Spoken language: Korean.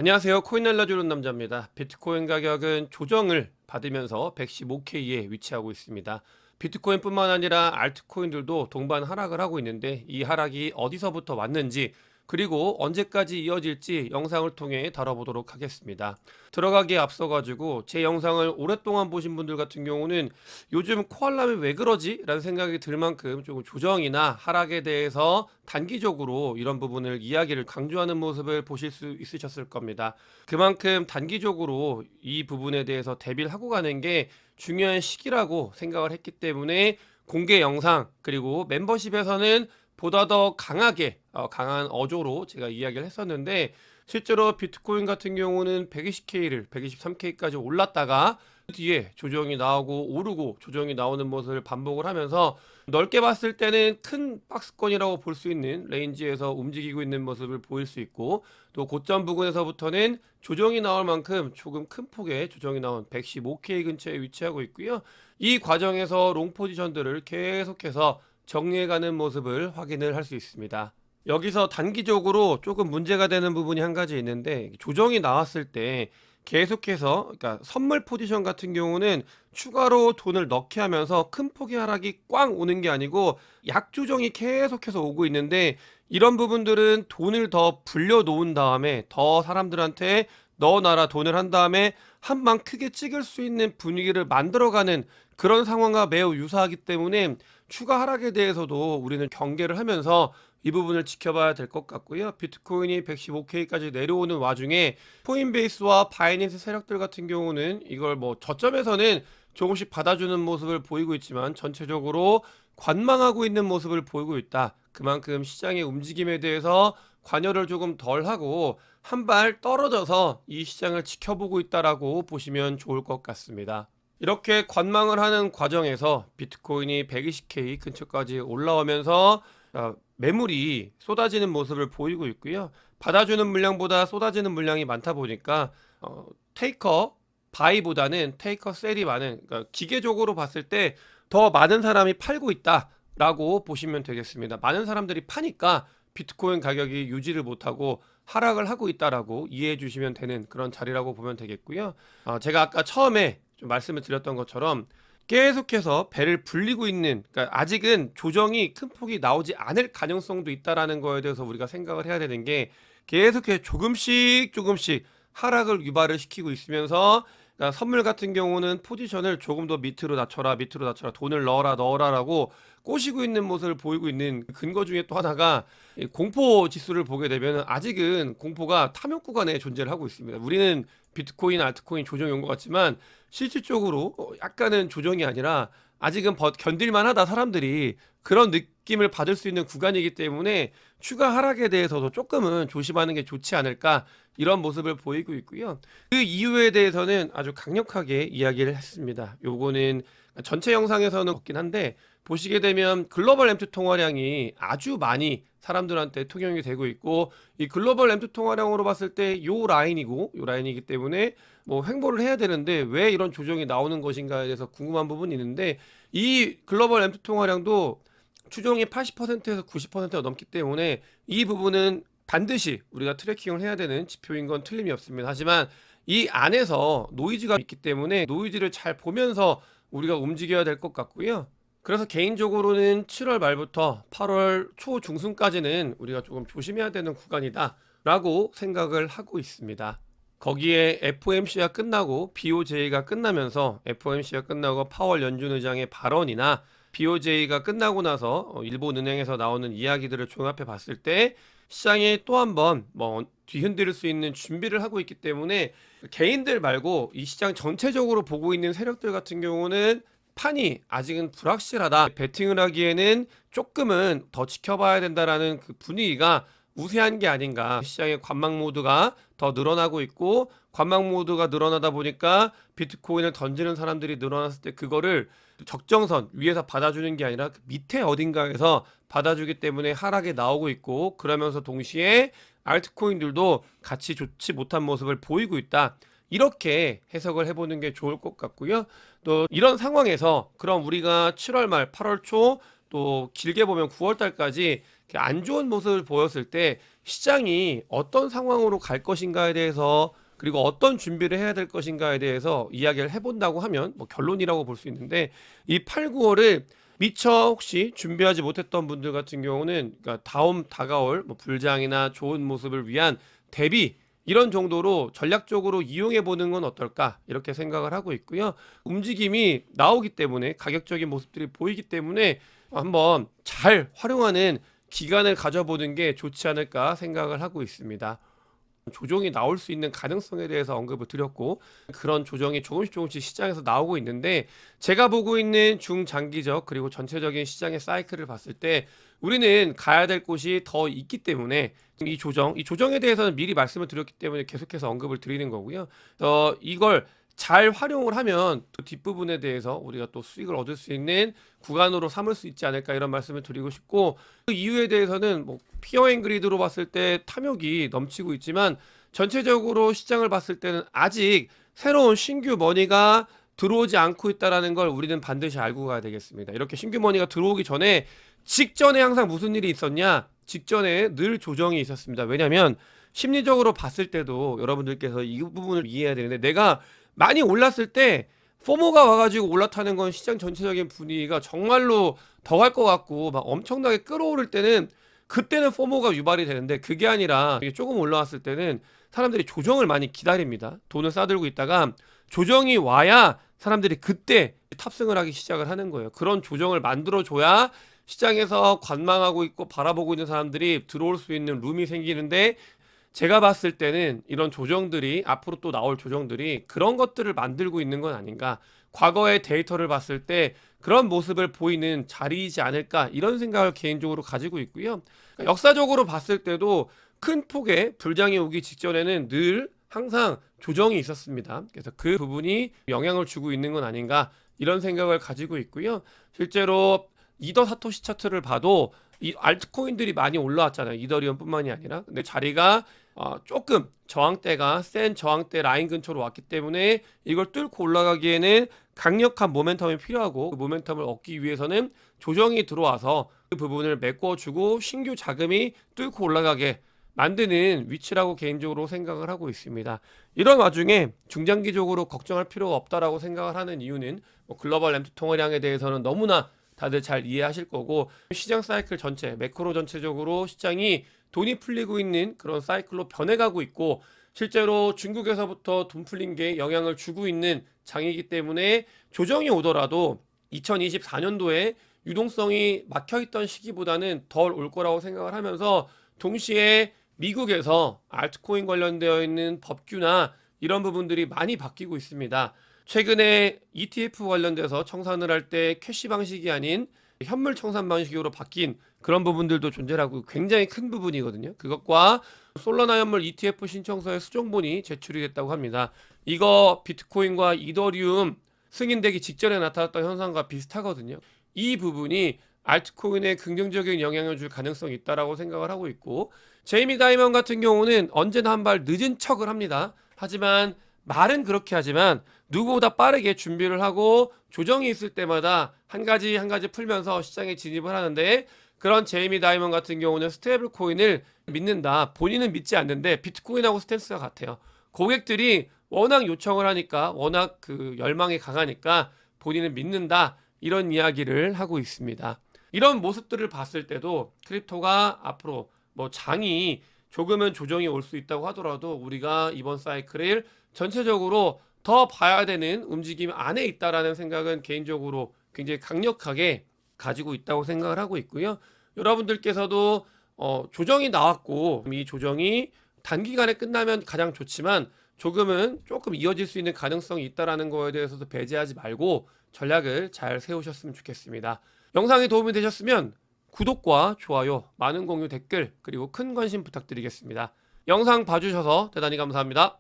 안녕하세요. 코인 날려주는 남자입니다. 비트코인 가격은 조정을 받으면서 115K에 위치하고 있습니다. 비트코인뿐만 아니라 알트코인들도 동반 하락을 하고 있는데 이 하락이 어디서부터 왔는지 그리고 언제까지 이어질지 영상을 통해 다뤄보도록 하겠습니다. 들어가기에 앞서 가지고 제 영상을 오랫동안 보신 분들 같은 경우는 요즘 코알람이 왜 그러지? 라는 생각이 들 만큼 조금 조정이나 하락에 대해서 단기적으로 이런 부분을 이야기를 강조하는 모습을 보실 수 있으셨을 겁니다. 그만큼 단기적으로 이 부분에 대해서 대비를 하고 가는 게 중요한 시기라고 생각을 했기 때문에 공개 영상 그리고 멤버십에서는 보다 더 강하게 강한 어조로 제가 이야기를 했었는데 실제로 비트코인 같은 경우는 120K를 123K까지 올랐다가 그 뒤에 조정이 나오고 오르고 조정이 나오는 모습을 반복을 하면서 넓게 봤을 때는 큰 박스권이라고 볼 수 있는 레인지에서 움직이고 있는 모습을 보일 수 있고 또 고점 부근에서부터는 조정이 나올 만큼 조금 큰 폭의 조정이 나온 115K 근처에 위치하고 있고요. 이 과정에서 롱 포지션들을 계속해서 정리해가는 모습을 확인을 할 수 있습니다. 여기서 단기적으로 조금 문제가 되는 부분이 한 가지 있는데 조정이 나왔을 때 계속해서 그러니까 선물 포지션 같은 경우는 추가로 돈을 넣게 하면서 큰 폭의 하락이 꽝 오는 게 아니고 약조정이 계속해서 오고 있는데 이런 부분들은 돈을 더 불려 놓은 다음에 더 사람들한테 넣어놔라 돈을 한 다음에 한 방 크게 찍을 수 있는 분위기를 만들어가는 그런 상황과 매우 유사하기 때문에 추가 하락에 대해서도 우리는 경계를 하면서 이 부분을 지켜봐야 될 것 같고요. 비트코인이 115K까지 내려오는 와중에 코인베이스와 바이낸스 세력들 같은 경우는 이걸 뭐 저점에서는 조금씩 받아주는 모습을 보이고 있지만 전체적으로 관망하고 있는 모습을 보이고 있다. 그만큼 시장의 움직임에 대해서 관여를 조금 덜 하고 한 발 떨어져서 이 시장을 지켜보고 있다라고 보시면 좋을 것 같습니다. 이렇게 관망을 하는 과정에서 비트코인이 120K 근처까지 올라오면서 매물이 쏟아지는 모습을 보이고 있고요. 받아주는 물량보다 쏟아지는 물량이 많다 보니까 테이커 바이보다는 테이커 셀이 많은 그러니까 기계적으로 봤을 때 더 많은 사람이 팔고 있다라고 보시면 되겠습니다. 많은 사람들이 파니까 비트코인 가격이 유지를 못하고 하락을 하고 있다라고 이해해 주시면 되는 그런 자리라고 보면 되겠고요. 제가 아까 처음에 좀 말씀을 드렸던 것처럼 계속해서 배를 불리고 있는 그러니까 아직은 조정이 큰 폭이 나오지 않을 가능성도 있다라는 거에 대해서 우리가 생각을 해야 되는 게 계속해서 조금씩 하락을 유발을 시키고 있으면서 그러니까 선물 같은 경우는 포지션을 조금 더 밑으로 낮춰라 돈을 넣어라라고 꼬시고 있는 모습을 보이고 있는 근거 중에 또 하나가 이 공포 지수를 보게 되면 아직은 공포가 탐욕 구간에 존재를 하고 있습니다. 우리는 비트코인, 알트코인 조정이 온 것 같지만 실질적으로 약간은 조정이 아니라 아직은 견딜만 하다 사람들이 그런 느낌을 받을 수 있는 구간이기 때문에 추가 하락에 대해서도 조금은 조심하는 게 좋지 않을까 이런 모습을 보이고 있고요. 그 이유에 대해서는 아주 강력하게 이야기를 했습니다. 요거는 전체 영상에서는 없긴 한데 보시게 되면 글로벌 램프 통화량이 아주 많이 사람들한테 통용이 되고 있고 이 글로벌 램프 통화량으로 봤을 때 요 라인이기 때문에 뭐 횡보를 해야 되는데 왜 이런 조정이 나오는 것인가에 대해서 궁금한 부분이 있는데 이 글로벌 램프 통화량도 추종이 80%에서 90%가 넘기 때문에 이 부분은 반드시 우리가 트래킹을 해야 되는 지표인 건 틀림이 없습니다. 하지만 이 안에서 노이즈가 있기 때문에 노이즈를 잘 보면서 우리가 움직여야 될 것 같고요. 그래서 개인적으로는 7월 말부터 8월 초 중순까지는 우리가 조금 조심해야 되는 구간이다라고 생각을 하고 있습니다. 거기에 FOMC가 끝나고 BOJ가 끝나면서 FOMC가 끝나고 파월 연준 의장의 발언이나 BOJ가 끝나고 나서 일본 은행에서 나오는 이야기들을 종합해 봤을 때 시장이 또 한 번 뭐 뒤흔들 수 있는 준비를 하고 있기 때문에 개인들 말고 이 시장 전체적으로 보고 있는 세력들 같은 경우는 판이 아직은 불확실하다. 베팅을 하기에는 조금은 더 지켜봐야 된다라는 그 분위기가 우세한 게 아닌가. 시장의 관망 모드가 더 늘어나고 있고 관망 모드가 늘어나다 보니까 비트코인을 던지는 사람들이 늘어났을 때 그거를 적정선 위에서 받아주는 게 아니라 그 밑에 어딘가에서 받아주기 때문에 하락에 나오고 있고 그러면서 동시에 알트코인들도 같이 좋지 못한 모습을 보이고 있다. 이렇게 해석을 해보는 게 좋을 것 같고요. 또 이런 상황에서 그럼 우리가 7월 말, 8월 초 또 길게 보면 9월 달까지 안 좋은 모습을 보였을 때 시장이 어떤 상황으로 갈 것인가에 대해서 그리고 어떤 준비를 해야 될 것인가에 대해서 이야기를 해본다고 하면 뭐 결론이라고 볼 수 있는데 이 8, 9월을 미처 혹시 준비하지 못했던 분들 같은 경우는 그러니까 다음 다가올 뭐 불장이나 좋은 모습을 위한 대비 이런 정도로 전략적으로 이용해 보는 건 어떨까 이렇게 생각을 하고 있고요. 움직임이 나오기 때문에 가격적인 모습들이 보이기 때문에 한번 잘 활용하는 기간을 가져보는 게 좋지 않을까 생각을 하고 있습니다. 조정이 나올 수 있는 가능성에 대해서 언급을 드렸고 그런 조정이 조금씩 시장에서 나오고 있는데 제가 보고 있는 중장기적 그리고 전체적인 시장의 사이클을 봤을 때 우리는 가야 될 곳이 더 있기 때문에 이 조정에 대해서는 미리 말씀을 드렸기 때문에 계속해서 언급을 드리는 거고요. 이걸 잘 활용을 하면 또 뒷부분에 대해서 우리가 또 수익을 얻을 수 있는 구간으로 삼을 수 있지 않을까 이런 말씀을 드리고 싶고 그 이유에 대해서는 뭐 피어 앤 그리드로 봤을 때 탐욕이 넘치고 있지만 전체적으로 시장을 봤을 때는 아직 새로운 신규 머니가 들어오지 않고 있다라는 걸 우리는 반드시 알고 가야 되겠습니다. 이렇게 신규 머니가 들어오기 전에 직전에 항상 무슨 일이 있었냐? 직전에 늘 조정이 있었습니다. 왜냐하면 심리적으로 봤을 때도 여러분들께서 이 부분을 이해해야 되는데 내가 많이 올랐을 때 포모가 와가지고 올라타는 건 시장 전체적인 분위기가 정말로 더 갈 것 같고 막 엄청나게 끌어오를 때는 그때는 포모가 유발이 되는데 그게 아니라 이게 조금 올라왔을 때는 사람들이 조정을 많이 기다립니다. 돈을 싸들고 있다가 조정이 와야 사람들이 그때 탑승을 하기 시작을 하는 거예요. 그런 조정을 만들어줘야 시장에서 관망하고 있고 바라보고 있는 사람들이 들어올 수 있는 룸이 생기는데 제가 봤을 때는 이런 조정들이 앞으로 또 나올 조정들이 그런 것들을 만들고 있는 건 아닌가. 과거의 데이터를 봤을 때 그런 모습을 보이는 자리이지 않을까 이런 생각을 개인적으로 가지고 있고요. 역사적으로 봤을 때도 큰 폭의 불장이 오기 직전에는 늘 항상 조정이 있었습니다. 그래서 그 부분이 영향을 주고 있는 건 아닌가 이런 생각을 가지고 있고요. 실제로 이더 사토시 차트를 봐도 이 알트코인들이 많이 올라왔잖아요. 이더리움뿐만이 아니라. 근데 자리가 조금 저항대가 센 저항대 라인 근처로 왔기 때문에 이걸 뚫고 올라가기에는 강력한 모멘텀이 필요하고 그 모멘텀을 얻기 위해서는 조정이 들어와서 그 부분을 메꿔주고 신규 자금이 뚫고 올라가게 만드는 위치라고 개인적으로 생각을 하고 있습니다. 이런 와중에 중장기적으로 걱정할 필요가 없다라고 생각을 하는 이유는 뭐 글로벌 램프 통화량에 대해서는 너무나 다들 잘 이해하실 거고 시장 사이클 전체 매크로 전체적으로 시장이 돈이 풀리고 있는 그런 사이클로 변해가고 있고 실제로 중국에서부터 돈 풀린 게 영향을 주고 있는 장이기 때문에 조정이 오더라도 2024년도에 유동성이 막혀있던 시기보다는 덜 올 거라고 생각을 하면서 동시에 미국에서 알트코인 관련되어 있는 법규나 이런 부분들이 많이 바뀌고 있습니다. 최근에 ETF 관련돼서 청산을 할 때 캐시 방식이 아닌 현물 청산 방식으로 바뀐 그런 부분들도 존재하고 굉장히 큰 부분이거든요. 그것과 솔라나 현물 ETF 신청서의 수정본이 제출이 됐다고 합니다. 이거 비트코인과 이더리움 승인되기 직전에 나타났던 현상과 비슷하거든요. 이 부분이 알트코인에 긍정적인 영향을 줄 가능성이 있다라고 생각을 하고 있고 제이미 다이먼 같은 경우는 언제나 한 발 늦은 척을 합니다. 하지만 말은 그렇게 하지만 누구보다 빠르게 준비를 하고 조정이 있을 때마다 한 가지 풀면서 시장에 진입을 하는데 그런 제이미 다이먼 같은 경우는 스테이블 코인을 믿는다. 본인은 믿지 않는데 비트코인하고 스탠스가 같아요. 고객들이 워낙 요청을 하니까 워낙 그 열망이 강하니까 본인은 믿는다. 이런 이야기를 하고 있습니다. 이런 모습들을 봤을 때도 크립토가 앞으로 뭐 장이 조금은 조정이 올 수 있다고 하더라도 우리가 이번 사이클을 전체적으로 더 봐야 되는 움직임 안에 있다라는 생각은 개인적으로 굉장히 강력하게 가지고 있다고 생각을 하고 있고요. 여러분들께서도 조정이 나왔고 이 조정이 단기간에 끝나면 가장 좋지만 조금 이어질 수 있는 가능성이 있다라는 거에 대해서도 배제하지 말고 전략을 잘 세우셨으면 좋겠습니다. 영상이 도움이 되셨으면 구독과 좋아요, 많은 공유, 댓글 그리고 큰 관심 부탁드리겠습니다. 영상 봐주셔서 대단히 감사합니다.